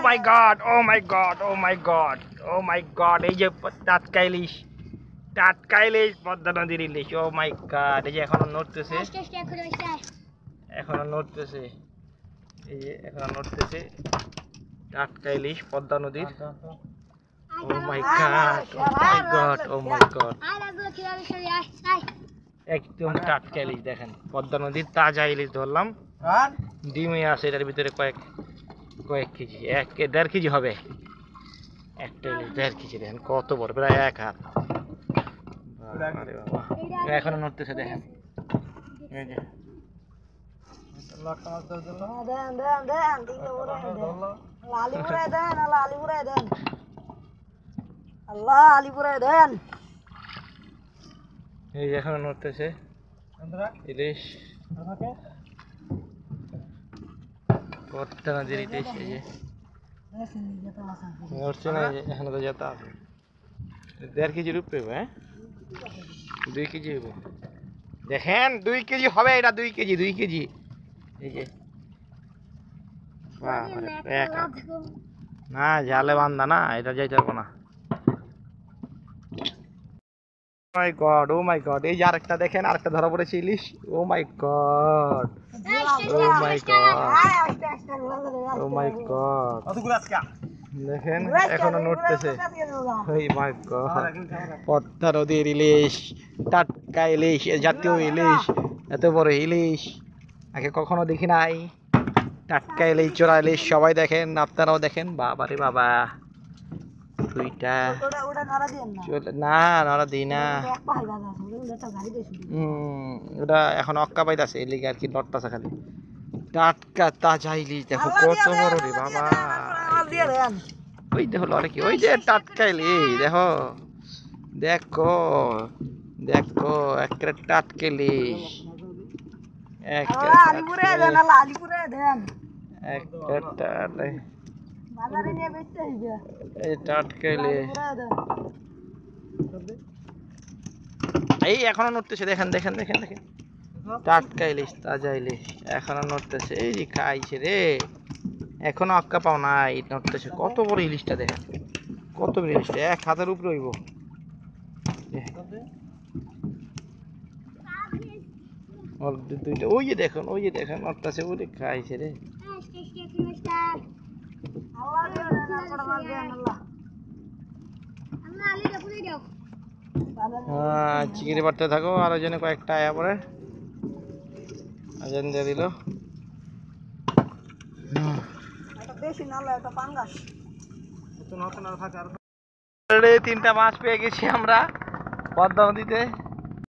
মাই god, ও মাই god, ও মাই god, ও মাই god, এই যে টাটকা ইলিশ, টাটকা ইলিশ, পদ্মা নদীর ইলিশ। ও মাই গড, এই যে এখনো নড়তেছে, এখনো নড়তেছে, এই যে এখনো নড়তেছে, টাটকা ইলিশ পদ্মা নদীর। ও মাই গড, ও মাই গড, ও মাই গড, একদম টাটকা ইলিশ। দেখেন পদ্মা নদীর তাজা ইলিশ ধরলাম, ডিমে আছে এটার ভিতরে কয়েক কেজি, 1.5 কেজি হবে একটা ইলিশ। 1.5 কেজি, দেখেন কত বড়, প্রায় 1 হাত। আরে বাবা, এখনো নড়তেছে, দেখেন এই যে এই যে এখনো নড়তেছে ইলিশ, পদ্মা নদীর ইলিশ। এই যে নড়ছে না, এখনো তো যেতে আছে। 1.5 কেজির উপরে, হ্যাঁ 2 কেজি হবে, দেখেন 2 কেজি হবে এটা, 2 কেজি, 2 কেজি। এই যে না, জালে বান্ধা না, এটা যাইতে পারবো না। মাই গড, ও মাই গড, এই যে আরেকটা দেখেন, আরেকটা ধরা পড়েছে ইলিশ। ও মাই গড, ও মাই গড, ও মাই গড, দেখেন এখনো নড়তেছে। ওই মাই গড, পদ্মা নদীর ইলিশ, টাটকা ইলিশ, জাতীয় ইলিশ, এত বড় ইলিশ আগে কখনো দেখি নাই। টাটকা ইলিশ, চোরা ইলিশ, সবাই দেখেন, আপনারাও দেখেন। বাবা রে বাবা, দুইটা না, নড়া দিই না, ওটা এখন অক্কা পাইতাছে, এই লিগে আর কি নড়তাছে খালি। টাটকা তাজা ইলিশ, দেখো কত বড় রে বাবা। ওই দেখো লড়ে কি, ওই যে টাটকা ইলিশ, দেখো দেখো দেখো, একটা টাটকা ইলিশ, এই এখনো নড়তেছে, দেখেন দেখেন দেখেন দেখেন, টাটকা ইলিশ, তাজা ইলিশ, এখনো নড়তেছে। এই যে খাইছে রে, এখনো আক্কা পাও নাই, নড়তেছে। কত বড় ইলিশটা দেখেন, কত বড় ইলিশটা, 1 হাতের উপরে হইব। দুইটা, ওই যে দেখুন, ওই যে দেখেন নড়তেছে, ওরে খাইছে রে। চিংড়ি পাড়তে থাকো, আর ওই জন্য কয়েকটা আয়া পরে আজান দিয়ে দিল। 3টা মাছ পেয়ে গেছি আমরা পদ্মা নদীতে।